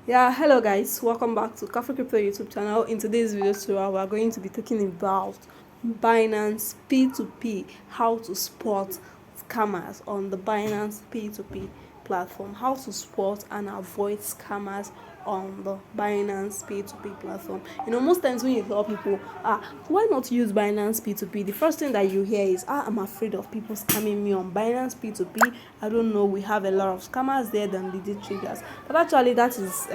Yeah, hello guys, welcome back to Kafycrypto YouTube channel. In today's video tutorial, we are going to be talking about Binance P2P, how to spot scammers on the Binance P2P platform, how to spot and avoid scammers on the Binance P2P platform. Most times when you tell people, why not use Binance P2P? The first thing that you hear is, I'm afraid of people scamming me on Binance P2P. I don't know, we have a lot of scammers there than legit traders. But actually, that is,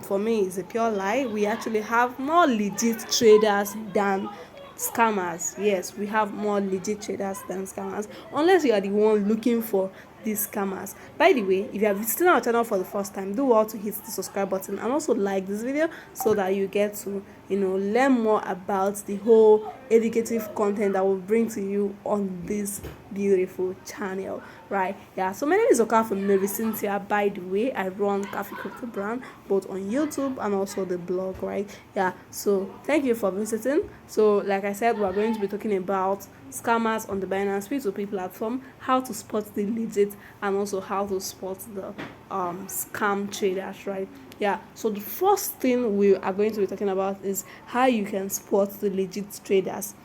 for me, is a pure lie. We actually have more legit traders than scammers. Yes, we have more legit traders than scammers, unless you are the one looking for these scammers. By the way, if you are visiting our channel for the first time, do well to hit the subscribe button and also like this video so that you get to learn more about the whole educative content that will bring to you on this beautiful channel, right? Yeah, so my name is Okafor Cynthia. By the way, I run Kafycrypto brand both on YouTube and also the blog, right? Yeah, so thank you for visiting. So like I said, we are going to be talking about scammers on the Binance P2P platform, how to spot the legit, and also how to spot the scam traders, right? Yeah, so the first thing we are going to be talking about is how you can spot the legit traders.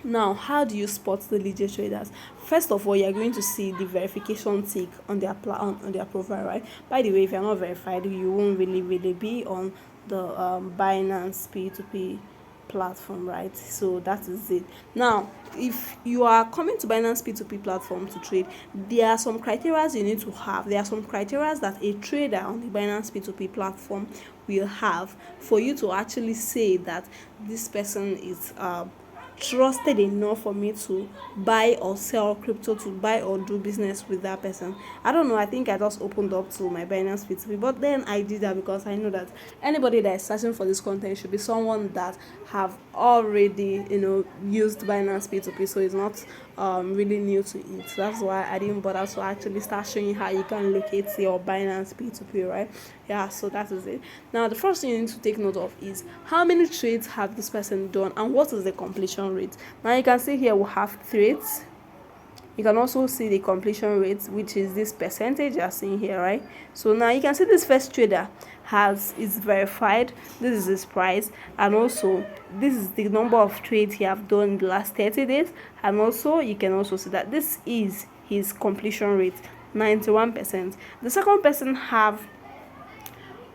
Now, how do you spot the legit traders? First of all, you're going to see the verification tick on their on their profile, right? By the way, if you're not verified, you won't really be on the Binance P2P platform, right? So that is it. Now, if you are coming to Binance P2P platform to trade, there are some criteria you need to have. There are some criteria that a trader on the Binance P2P platform will have for you to actually say that this person is trusted enough for me to buy or sell crypto, to buy or do business with that person. I don't know, I think I just opened up to my Binance P2P, but then I did that because I know that anybody that is searching for this content should be someone that have already used Binance P2P, so it's not really new to it. That's why I didn't bother to actually start showing you how you can locate your Binance P2P, right? Yeah, so that is it. Now the first thing you need to take note of is how many trades have this person done and what is the completion rate. Now you can see here we have trades. You can also see the completion rate, which is this percentage you are seeing here, right? So now you can see this first trader is verified. This is his price, and also this is the number of trades he have done in the last 30 days, and also you can also see that this is his completion rate, 91%. The second person have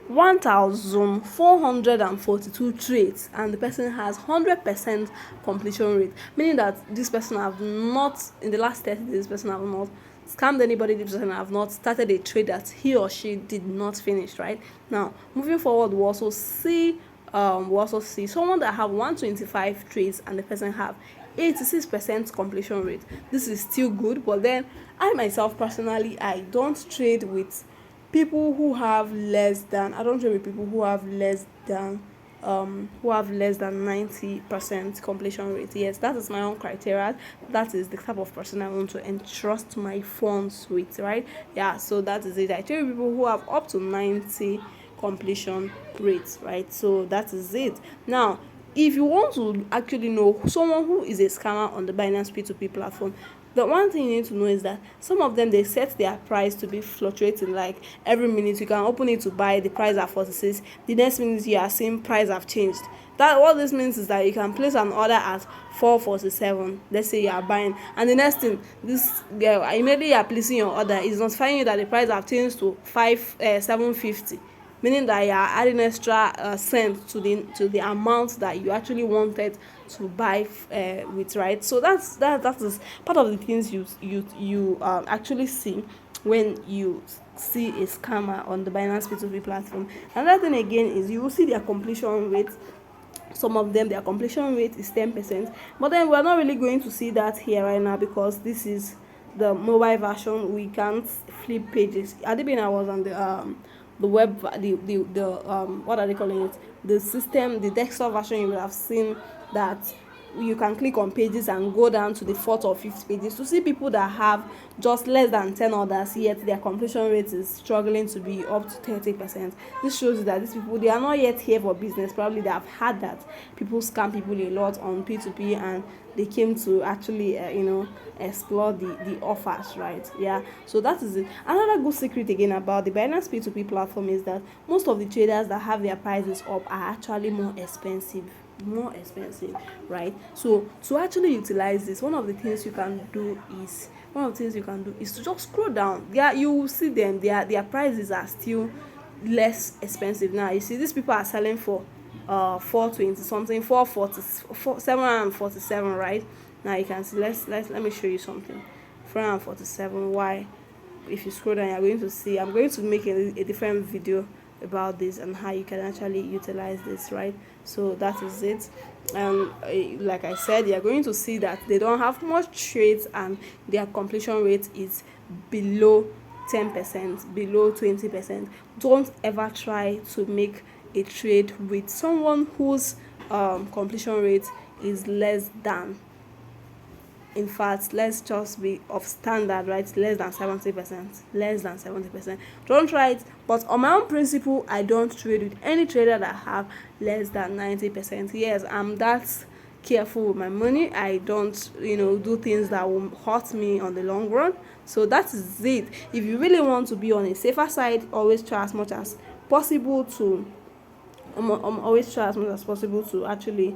1,442 trades, and the person has 100% completion rate, meaning that this person have not, in the last 30 days, this person have not scammed anybody, this person have not started a trade that he or she did not finish, right? Now moving forward, we also see someone that have 125 trades and the person have 86% completion rate. This is still good, but then I myself personally, I don't trade with people who have less than, I don't trade with people who have less than 90% completion rate. Yes, that is my own criteria. That is the type of person I want to entrust my funds with, right? Yeah, so that is it. I trade with people who have up to 90 completion rates, right? So that is it. Now, if you want to actually know someone who is a scammer on the Binance P2P platform, the one thing you need to know is that some of them, they set their price to be fluctuating. Like every minute you can open it to buy, the price at 46, the next minute you are seeing price have changed. That what this means is that you can place an order at 447, let's say you are buying, and the next thing, this girl immediately you are placing your order is notifying you that the price have changed to 750, meaning that you are adding extra cent to the amount that you actually wanted to buy with, right? So that is part of the things you actually see when you see a scammer on the Binance P2P platform. Another thing again is you will see their completion rate. Some of them, their completion rate is 10%, but then we're not really going to see that here right now because this is the mobile version. We can't flip pages. Adibin, I was on the web, the what are they calling it, the system, the desktop version. You will have seen that you can click on pages and go down to the fourth or fifth pages to see people that have just less than 10 orders, yet their completion rate is struggling to be up to 30%. This shows you that these people, they are not yet here for business. Probably they have had that people scam people a lot on P2P, and they came to actually explore the offers, right? Yeah, so that is it. Another good secret again about the Binance P2P platform is that most of the traders that have their prices up are actually more expensive, right? So to actually utilize this, one of the things you can do is to just scroll down. Yeah, you will see them, their prices are still less expensive. Now you see these people are selling for 420 something, 747, right? Now you can see, let me show you something. 447. Why? If you scroll down, you're going to see, I'm going to make a different video about this and how you can actually utilize this, right? So that is it. And like I said, you're going to see that they don't have much trades and their completion rate is below 10%, below 20%. Don't ever try to make a trade with someone whose completion rate is less than, in fact, let's just be of standard, right? Less than 70%. Don't try it. But on my own principle, I don't trade with any trader that have less than 90%. Yes, I'm that careful with my money. I don't do things that will hurt me on the long run. So that is it. If you really want to be on a safer side, always try as much as possible to actually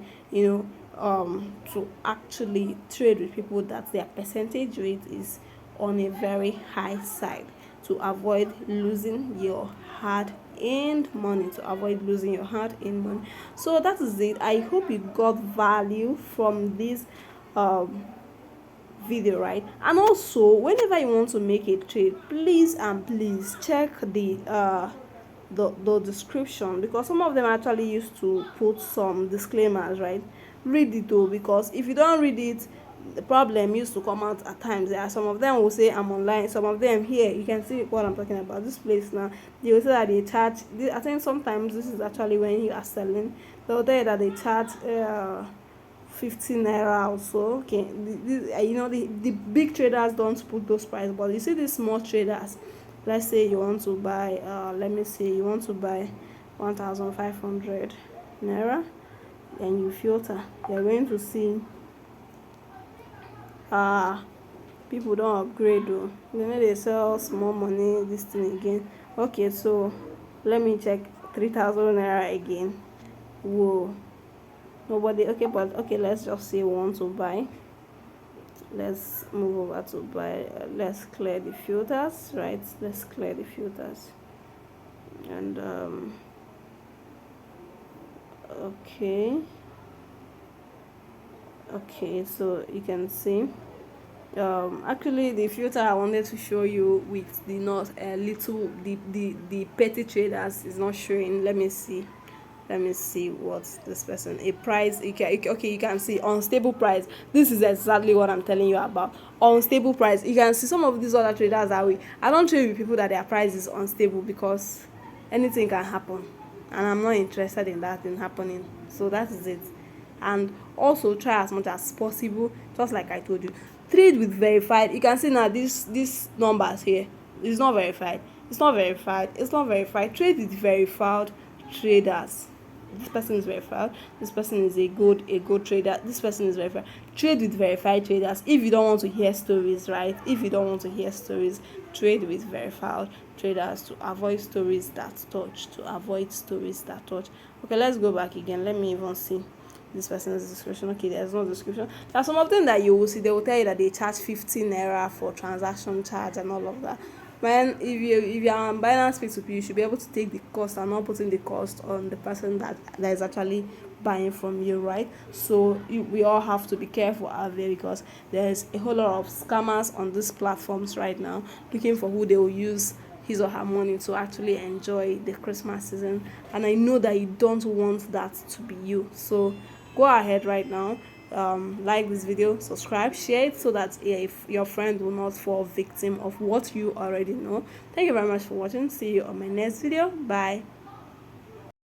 trade with people that their percentage rate is on a very high side, to avoid losing your hard-earned money. So that is it. I hope you got value from this video, right? And also, whenever you want to make a trade, please check the description, because some of them actually used to put some disclaimers, right? Read it though, because if you don't read it, the problem used to come out at times. There are some of them will say I'm online, some of them, here you can see what I'm talking about, this place now, they will say that they charge, I think sometimes this is actually when you are selling, they'll tell you that they charge 15 naira also. Okay, the big traders don't put those prices, but you see these small traders, let's say you want to buy let me say you want to buy 1,500 naira, and you filter, you're going to see people don't upgrade though. They sell small money this thing again. Okay, so let me check 3,000 naira again. Whoa, nobody. Okay, but okay, let's just say we want to buy. Let's move over to buy. Let's clear the filters, right? Let's clear the filters. And okay, so you can see actually the filter I wanted to show you with the not little the petty traders is not showing. Let me see what this person, a price. Okay, you can see unstable price. This is exactly what I'm telling you about. Unstable price. You can see some of these other traders are I don't trade with people that their price is unstable, because anything can happen, and I'm not interested in that thing happening. So that is it. And also try as much as possible, just like I told you, trade with verified. You can see now these numbers here, it's not verified. Trade with verified traders. This person is verified, this person is a good trader, this person is verified. Trade with verified traders. If you don't want to hear stories, right? Trade with verified traders to avoid stories that touch. Okay, let's go back again. Let me even see this person's description. Okay, there's no description. There are some of them that you will see, they will tell you that they charge 15 naira for transaction charge and all of that. When if you are on Binance P2P, you should be able to take the cost and not putting the cost on the person that is actually buying from you, right? So we all have to be careful out there, because there's a whole lot of scammers on these platforms right now, looking for who they will use his or her money to actually enjoy the Christmas season. And I know that you don't want that to be you. So go ahead right now, like this video, subscribe, share it, so that if your friend will not fall victim of what you already know. Thank you very much for watching. See you on my next video. Bye.